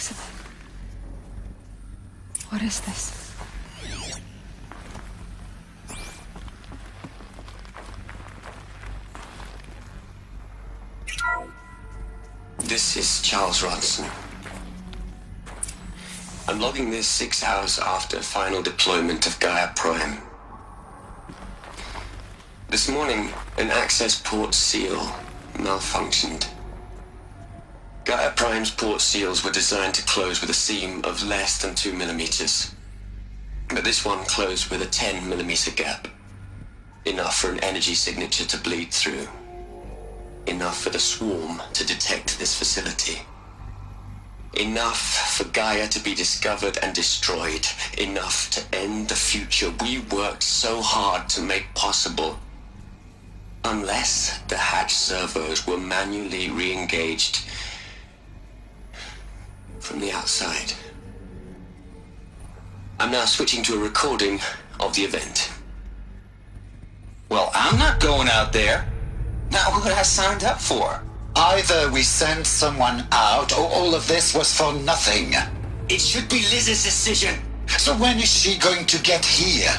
Elizabeth. What is this? This is Charles Ronson. I'm logging this 6 hours after final deployment of Gaia Prime. This morning, an access port seal malfunctioned. Gaia Prime's port seals were designed to close with a seam of less than 2 millimeters. But this one closed with a 10 millimeter gap. Enough for an energy signature to bleed through. Enough for the swarm to detect this facility. Enough for Gaia to be discovered and destroyed. Enough to end the future we worked so hard to make possible. Unless the hatch servos were manually re-engaged from the outside. I'm now switching to a recording of the event. Well, I'm not going out there. Not what I signed up for. Either we send someone out, or all of this was for nothing. It should be Liz's decision. So when is she going to get here?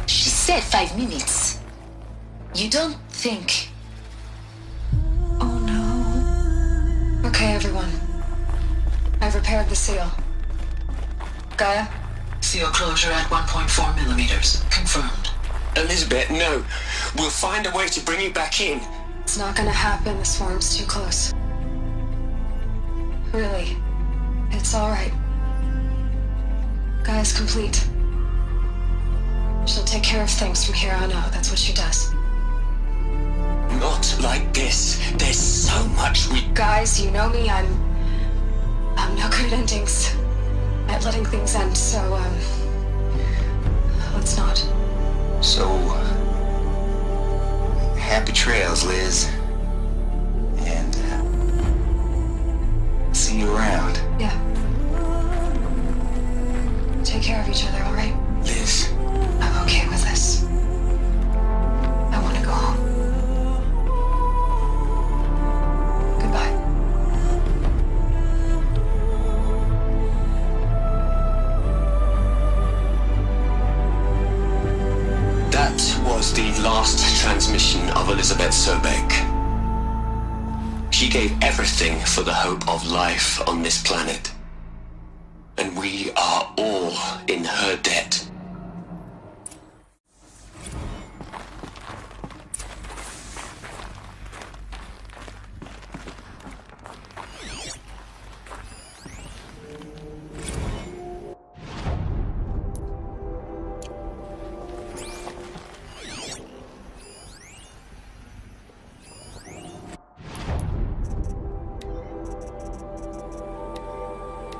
She said 5 minutes. You don't think... Oh no. Okay, everyone. I've repaired the seal. Gaia? Seal closure at 1.4 millimeters. Confirmed. Elizabeth, no. We'll find a way to bring you back in. It's not gonna happen. The swarm's too close. Really. It's alright. Gaia's complete. She'll take care of things from here on out. That's what she does. Not like this. There's so much we... Guys, you know me. I'm no good at endings. At letting things end, so, let's not. So, happy trails, Liz. And, see you around. Yeah. Take care of each other, alright? Liz. I'm okay with this. I want to go home. Goodbye. That was the last transmission of Elizabeth Sobek. She gave everything for the hope of life on this planet. And we are all in her debt.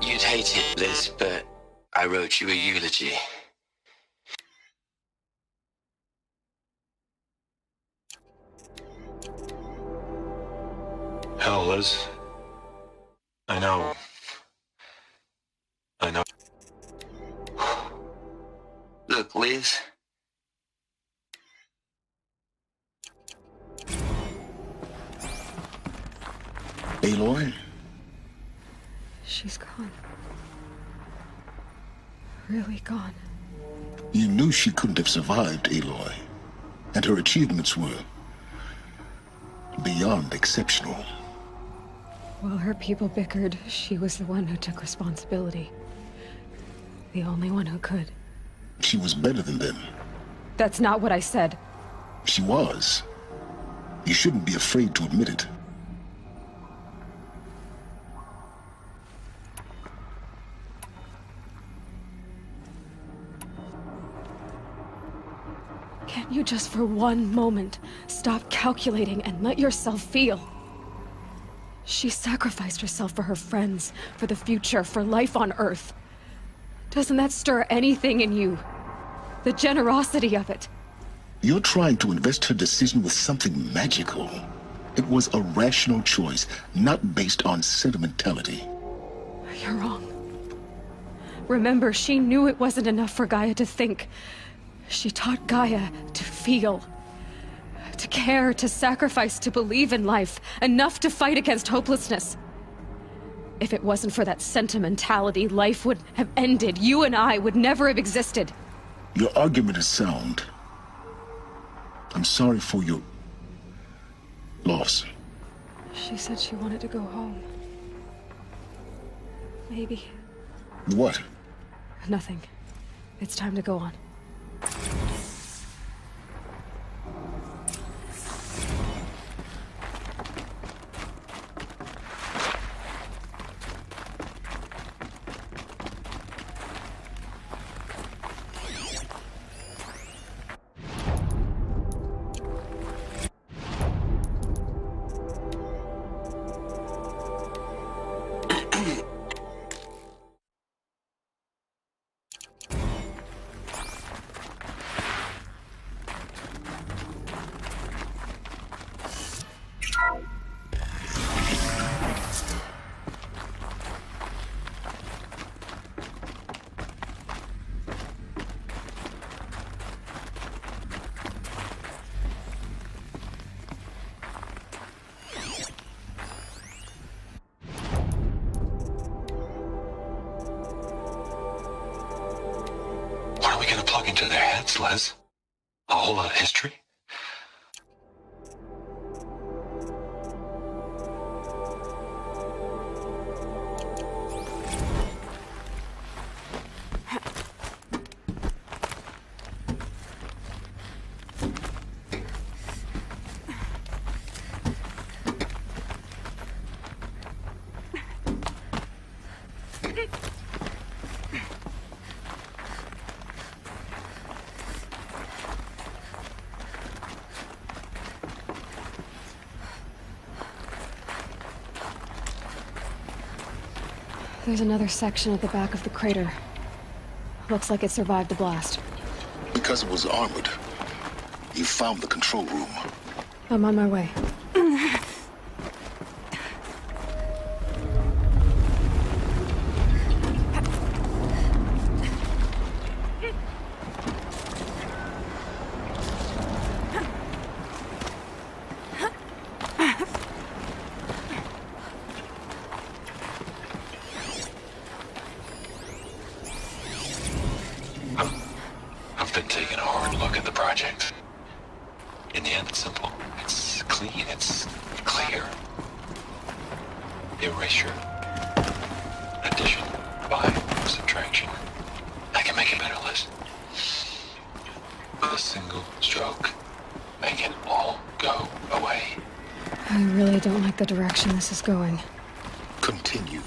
You'd hate it, Liz, but I wrote you a eulogy. Hell, Liz. I know. Look, Liz. Aloy? She's gone. Really gone. You knew she couldn't have survived, Aloy. And her achievements were beyond exceptional. While her people bickered, she was the one who took responsibility. The only one who could. She was better than them. That's not what I said. She was. You shouldn't be afraid to admit it. Can't you just for one moment stop calculating and let yourself feel? She sacrificed herself for her friends, for the future, for life on Earth. Doesn't that stir anything in you? The generosity of it. You're trying to invest her decision with something magical. It was a rational choice, not based on sentimentality. You're wrong. Remember, she knew it wasn't enough for Gaia to think. She taught Gaia to feel. To care, to sacrifice, to believe in life. Enough to fight against hopelessness. If it wasn't for that sentimentality, life would have ended. You and I would never have existed. Your argument is sound. I'm sorry for your loss. She said she wanted to go home. Maybe. What? Nothing. It's time to go on. What are we gonna plug into their heads, Les? A whole lot of history? There's another section at the back of the crater. Looks like it survived the blast. Because it was armored. You found the control room. I'm on my way. I've been taking a hard look at the project. In the end, it's simple. It's clean. It's clear. Erasure. Addition. By. Subtraction. I can make it better, Liz. With a single stroke. Make it all go away. I really don't like the direction this is going. Continue.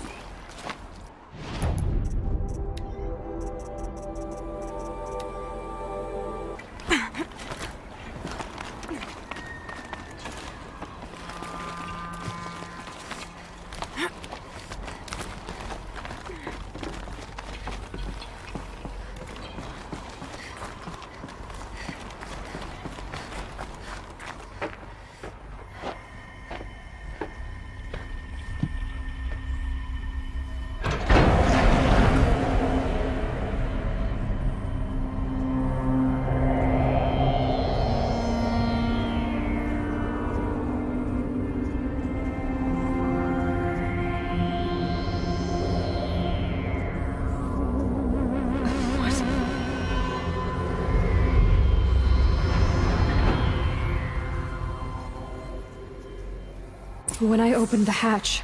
When I opened the hatch,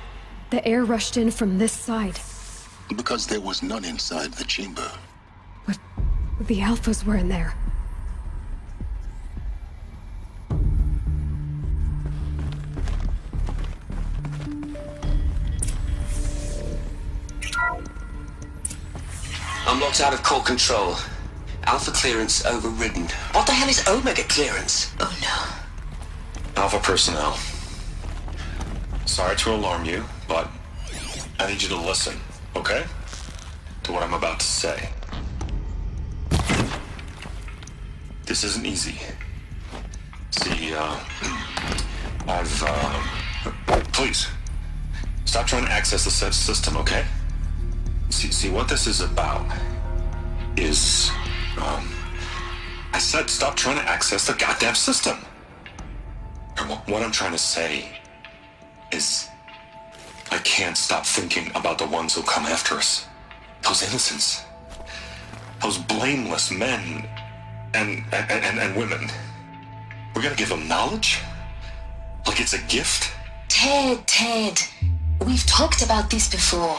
the air rushed in from this side. Because there was none inside the chamber. But the Alphas were in there. I'm locked out of core control. Alpha clearance overridden. What the hell is Omega clearance? Oh no. Alpha personnel. Sorry to alarm you, but I need you to listen, okay? To what I'm about to say. This isn't easy. See, please, stop trying to access the system, okay? See, what this is about is, I said stop trying to access the goddamn system. And what I'm trying to say is, I can't stop thinking about the ones who come after us. Those innocents. Those blameless men and women. We're gonna give them knowledge? Like it's a gift? Ted, we've talked about this before.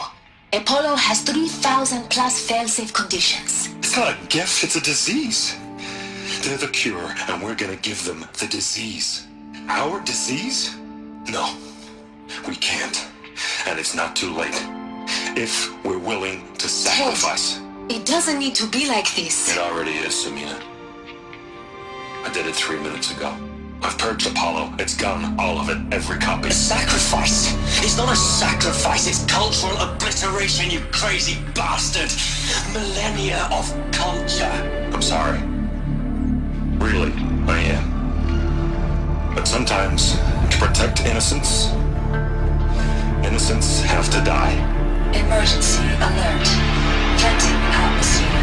Apollo has 3,000 plus fail-safe conditions. It's not a gift, it's a disease. They're the cure, and we're gonna give them the disease. Our disease? No, we can't. And it's not too late. If we're willing to sacrifice. It doesn't need to be like this. It already is, Samina. I did it 3 minutes ago. I've purged Apollo. It's gone. All of it. Every copy. A sacrifice? It's not a sacrifice, it's cultural obliteration, you crazy bastard! Millennia of culture! I'm sorry. Really, I am. But sometimes, to protect innocence, innocents have to die. Emergency alert. Planting atmosphere.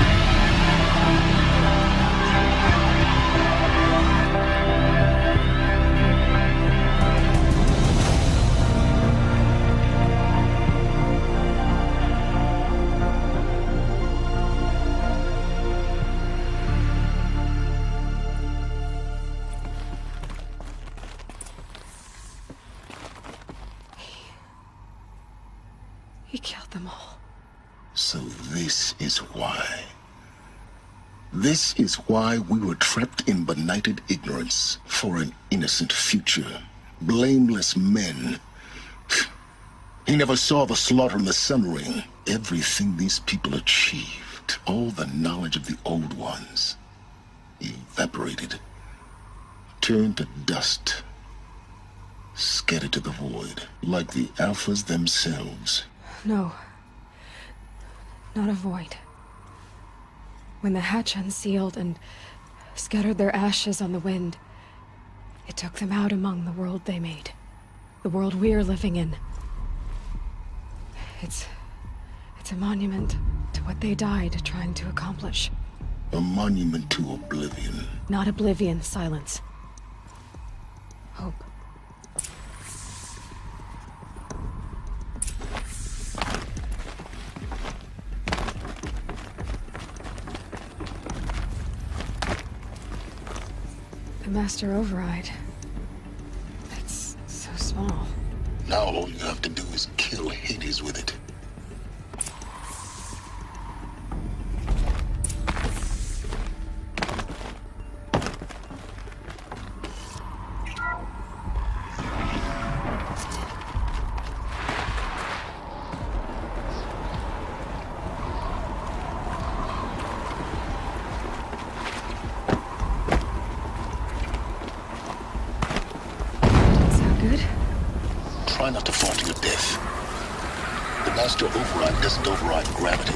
He killed them all. So this is why. This is why we were trapped in benighted ignorance for an innocent future. Blameless men. He never saw the slaughter in the Sun Ring. Everything these people achieved, all the knowledge of the old ones, evaporated, turned to dust, scattered to the void, like the Alphas themselves. No. Not a void. When the hatch unsealed and scattered their ashes on the wind, it took them out among the world they made. The world we're living in. It's a monument to what they died trying to accomplish. A monument to oblivion. Not oblivion, silence. Hope. The Master Override. It's so small. Now all you have to do is kill Hades with it. Good? Try not to fall to your death. The Master Override doesn't override gravity.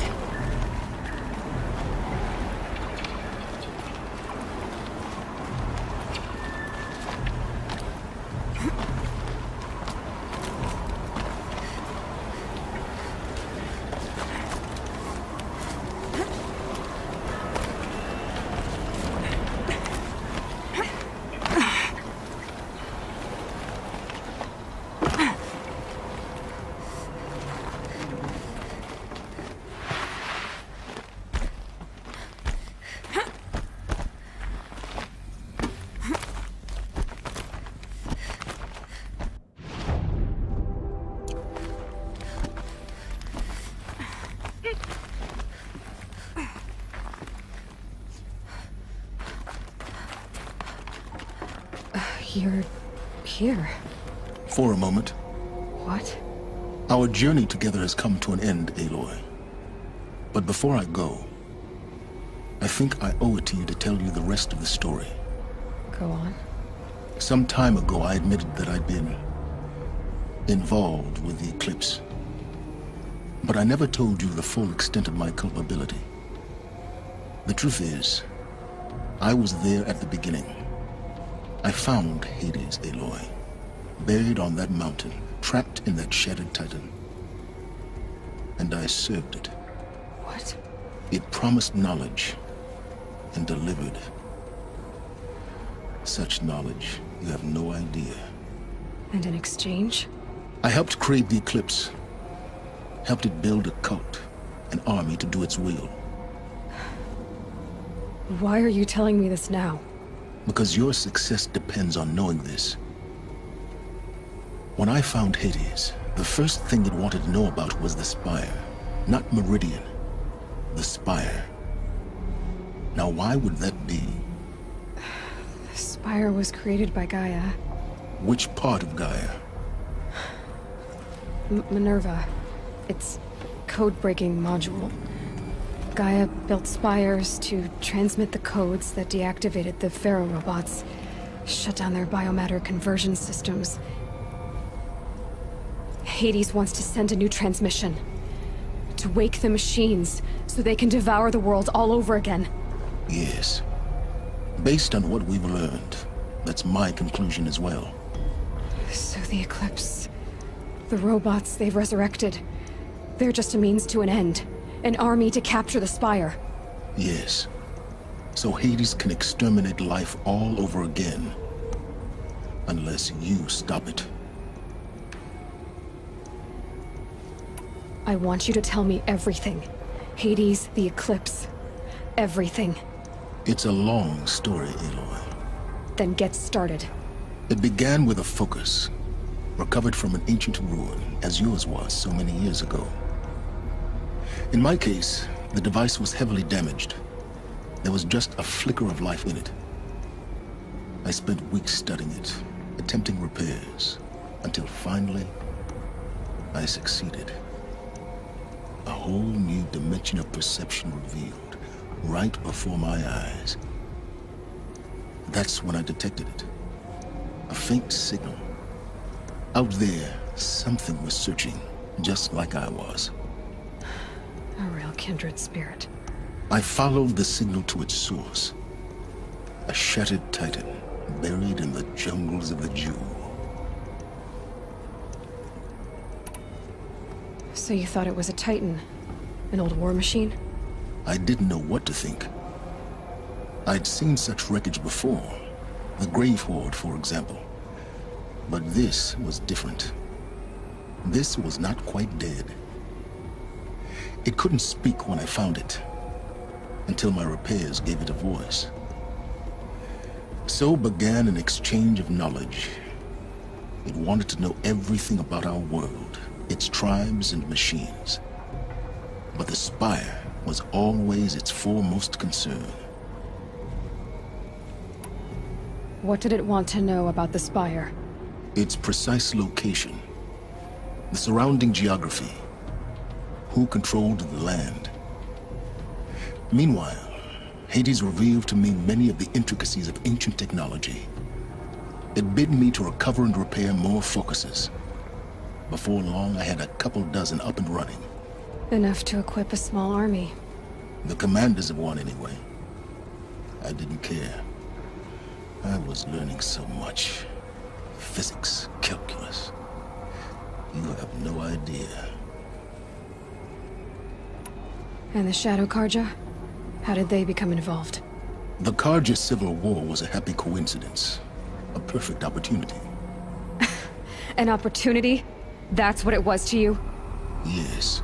You're here. For a moment, What? our journey together has come to an end, Aloy. But before I go, I think I owe it to you to tell you the rest of the story. Go on. Some time ago, I admitted that I'd been involved with the eclipse. But I never told you the full extent of my culpability. The truth is, I was there at the beginning. I found Hades, Aloy, buried on that mountain, trapped in that shattered titan. And I served it. What? It promised knowledge and delivered. Such knowledge, you have no idea. And in exchange? I helped create the eclipse, helped it build a cult, an army to do its will. Why are you telling me this now? Because your success depends on knowing this. When I found Hades, the first thing it wanted to know about was the Spire. Not Meridian. The Spire. Now why would that be? The Spire was created by Gaia. Which part of Gaia? Minerva. Its code-breaking module. Gaia built spires to transmit the codes that deactivated the Pharaoh robots, shut down their biomatter conversion systems. Hades wants to send a new transmission. To wake the machines, so they can devour the world all over again. Yes. Based on what we've learned, that's my conclusion as well. So the Eclipse... the robots they've resurrected... they're just a means to an end. An army to capture the Spire. Yes. So Hades can exterminate life all over again. Unless you stop it. I want you to tell me everything. Hades, the Eclipse. Everything. It's a long story, Aloy. Then get started. It began with a focus, recovered from an ancient ruin, as yours was so many years ago. In my case, the device was heavily damaged. There was just a flicker of life in it. I spent weeks studying it, attempting repairs, until finally, I succeeded. A whole new dimension of perception revealed, right before my eyes. That's when I detected it. A faint signal. Out there, something was searching, just like I was. A real kindred spirit. I followed the signal to its source. A shattered titan, buried in the jungles of the Jewel. So you thought it was a Titan? An old war machine? I didn't know what to think. I'd seen such wreckage before. The Grave Horde, for example. But this was different. This was not quite dead. It couldn't speak when I found it, until my repairs gave it a voice. So began an exchange of knowledge. It wanted to know everything about our world, its tribes and machines. But the Spire was always its foremost concern. What did it want to know about the Spire? Its precise location, the surrounding geography, who controlled the land. Meanwhile, Hades revealed to me many of the intricacies of ancient technology. It bid me to recover and repair more focuses. Before long, I had a couple dozen up and running. Enough to equip a small army. The commanders of one, anyway. I didn't care. I was learning so much. Physics, calculus. You have no idea. And the Shadow Carja? How did they become involved? The Carja Civil War was a happy coincidence. A perfect opportunity. An opportunity? That's what it was to you? Yes.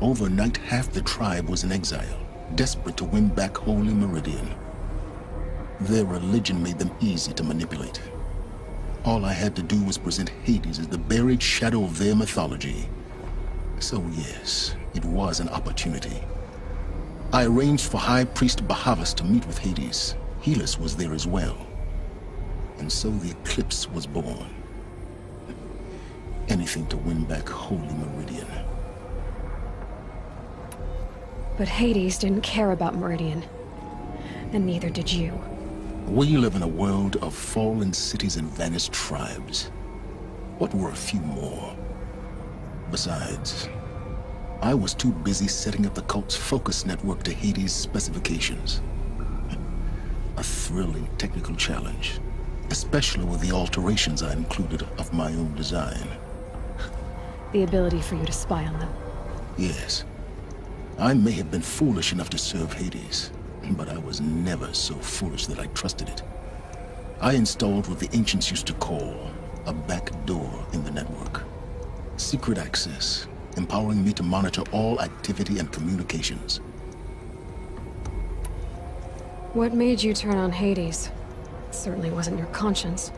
Overnight, half the tribe was in exile, desperate to win back Holy Meridian. Their religion made them easy to manipulate. All I had to do was present Hades as the buried shadow of their mythology. So yes, it was an opportunity. I arranged for High Priest Bahavas to meet with Hades. Helis was there as well. And so the Eclipse was born. Anything to win back Holy Meridian. But Hades didn't care about Meridian. And neither did you. We live in a world of fallen cities and vanished tribes. What were a few more? Besides, I was too busy setting up the cult's focus network to Hades' specifications. A thrilling technical challenge, especially with the alterations I included of my own design. The ability for you to spy on them. Yes. I may have been foolish enough to serve Hades, but I was never so foolish that I trusted it. I installed what the ancients used to call a back door in the network. Secret access, empowering me to monitor all activity and communications. What made you turn on Hades? It certainly wasn't your conscience.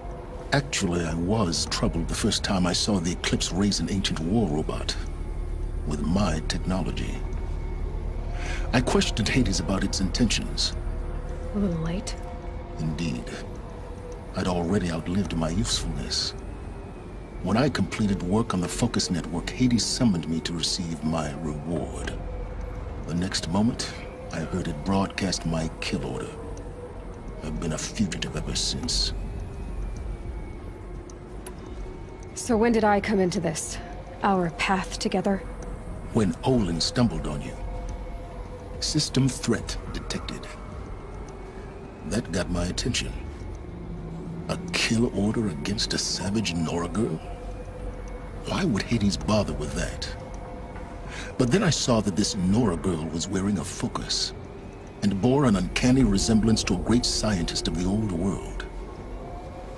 Actually, I was troubled the first time I saw the Eclipse raise an ancient war robot with my technology. I questioned Hades about its intentions. A little late. Indeed. I'd already outlived my usefulness. When I completed work on the Focus Network, Hades summoned me to receive my reward. The next moment, I heard it broadcast my kill order. I've been a fugitive ever since. So when did I come into this? Our path together? When Olin stumbled on you. System threat detected. That got my attention. A kill order against a savage Nora girl? Why would Hades bother with that? But then I saw that this Nora girl was wearing a focus and bore an uncanny resemblance to a great scientist of the old world.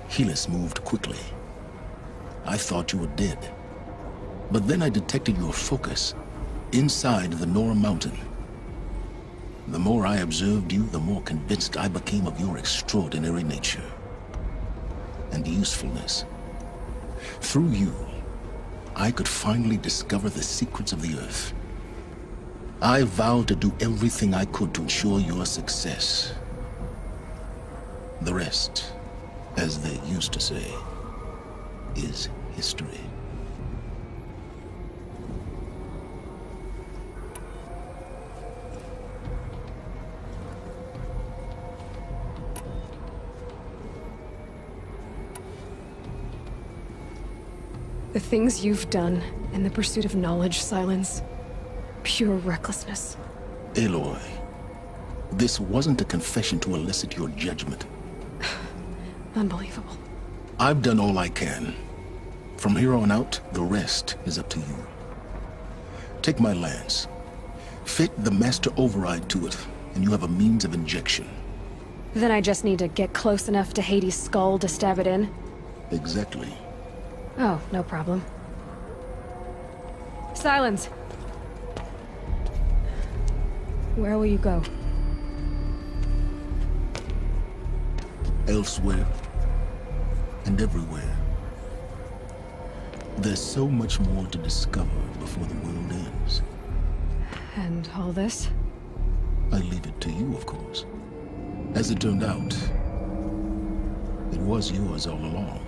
Helis moved quickly. I thought you were dead. But then I detected your focus inside the Nora mountain. The more I observed you, the more convinced I became of your extraordinary nature and usefulness. Through you, I could finally discover the secrets of the Earth. I vowed to do everything I could to ensure your success. The rest, as they used to say, is history. The things you've done in the pursuit of knowledge, Silence. Pure recklessness. Aloy, this wasn't a confession to elicit your judgment. Unbelievable. I've done all I can. From here on out, the rest is up to you. Take my lance. Fit the master override to it, and you have a means of injection. Then I just need to get close enough to Hades' skull to stab it in? Exactly. Oh, no problem. Silence! Where will you go? Elsewhere. And everywhere. There's so much more to discover before the world ends. And all this? I leave it to you, of course. As it turned out, it was yours all along.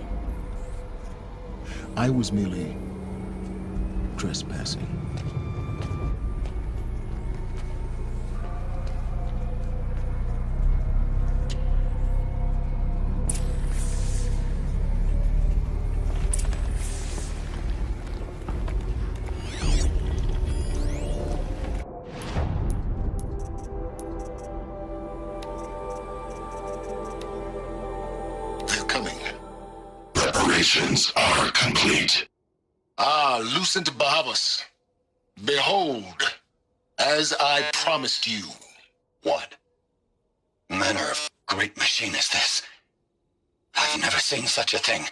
I was merely trespassing. They're coming. Preparations are complete. Ah, Lucent Bahavas. Behold, as I promised you. What manner of great machine is this? I've never seen such a thing.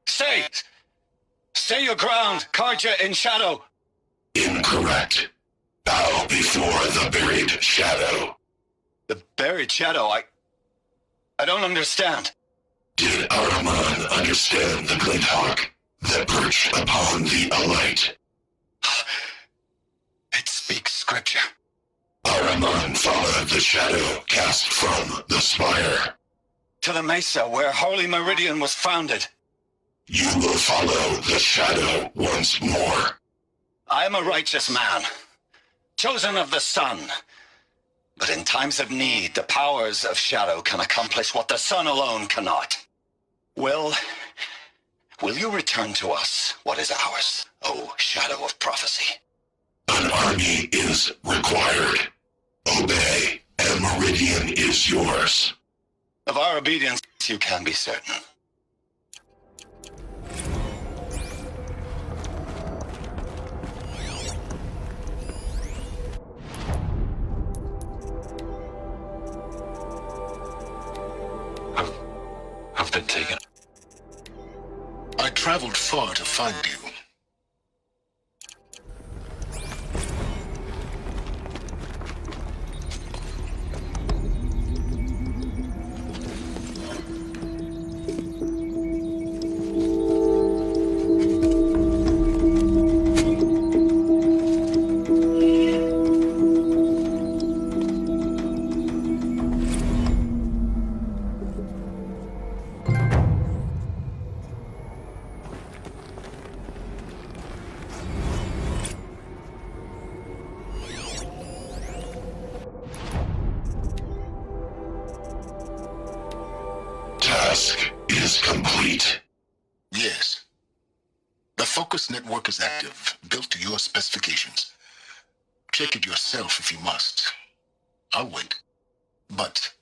Stay! Stay your ground, Carja in shadow! Incorrect. Bow before the buried shadow. The buried shadow, I don't understand. Did Ahriman understand the glint hawk that perched upon the alight? It speaks scripture. Ahriman followed the shadow cast from the spire. To the mesa where Holy Meridian was founded. You will follow the shadow once more. I am a righteous man, chosen of the sun. But in times of need, the powers of shadow can accomplish what the sun alone cannot. Will you return to us what is ours, O Shadow of Prophecy? An army is required. Obey, and Meridian is yours. Of our obedience, you can be certain. I've been taken. traveled far to find you. Task is complete. Yes. The Focus network is active, built to your specifications. Check it yourself if you must. I'll wait. But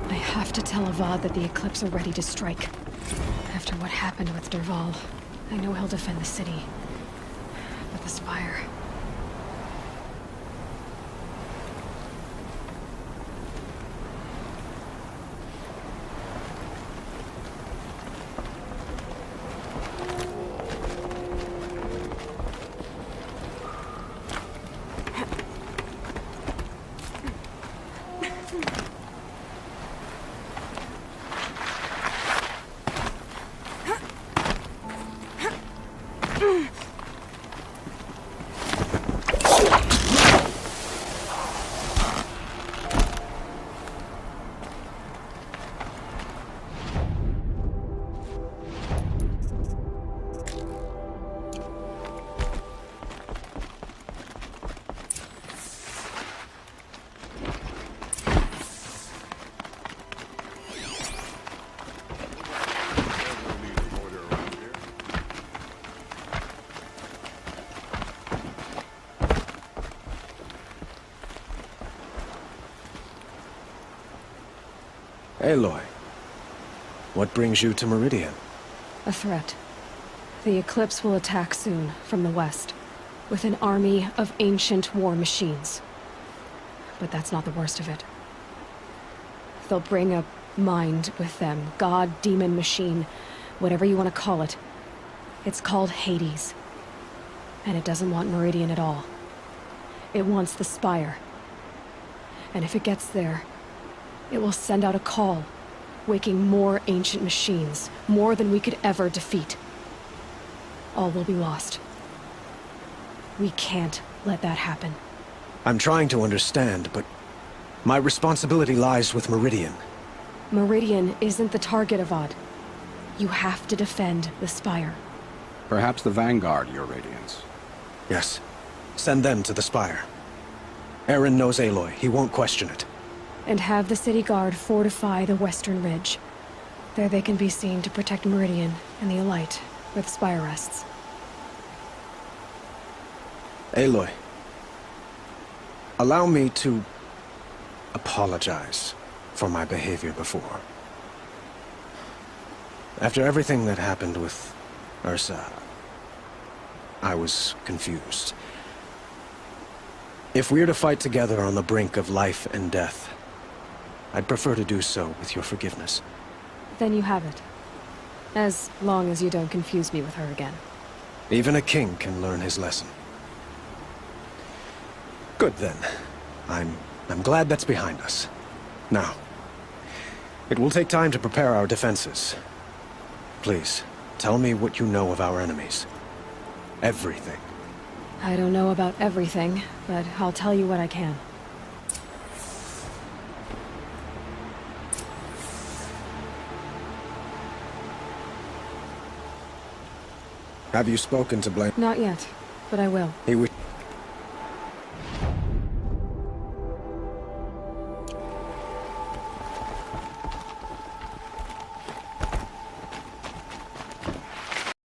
I have to tell Avad that the Eclipse are ready to strike. After what happened with Dervahl, I know he'll defend the city. But the Spire... Aloy, what brings you to Meridian? a threat. The Eclipse will attack soon, from the west, with an army of ancient war machines. But that's not the worst of it. They'll bring a mind with them, god, demon, machine, whatever you want to call it. It's called Hades. And it doesn't want Meridian at all. It wants the Spire. And if it gets there, it will send out a call, waking more ancient machines, more than we could ever defeat. All will be lost. We can't let that happen. I'm trying to understand, but my responsibility lies with Meridian. Meridian isn't the target, Avad. You have to defend the Spire. Perhaps the Vanguard, Your Radiance. Yes. Send them to the Spire. Eren knows Aloy. He won't question it. And have the City Guard fortify the Western Ridge. There they can be seen to protect Meridian and the Elite, where the Spire rests. Aloy, allow me to apologize for my behavior before. After everything that happened with Ursa, I was confused. If we're to fight together on the brink of life and death, I'd prefer to do so with your forgiveness. Then you have it. As long as you don't confuse me with her again. Even a king can learn his lesson. Good then. I'm glad that's behind us. Now, it will take time to prepare our defenses. Please, tell me what you know of our enemies. Everything. I don't know about everything, but I'll tell you what I can. Have you spoken to Blaine? Not yet, but I will. He would...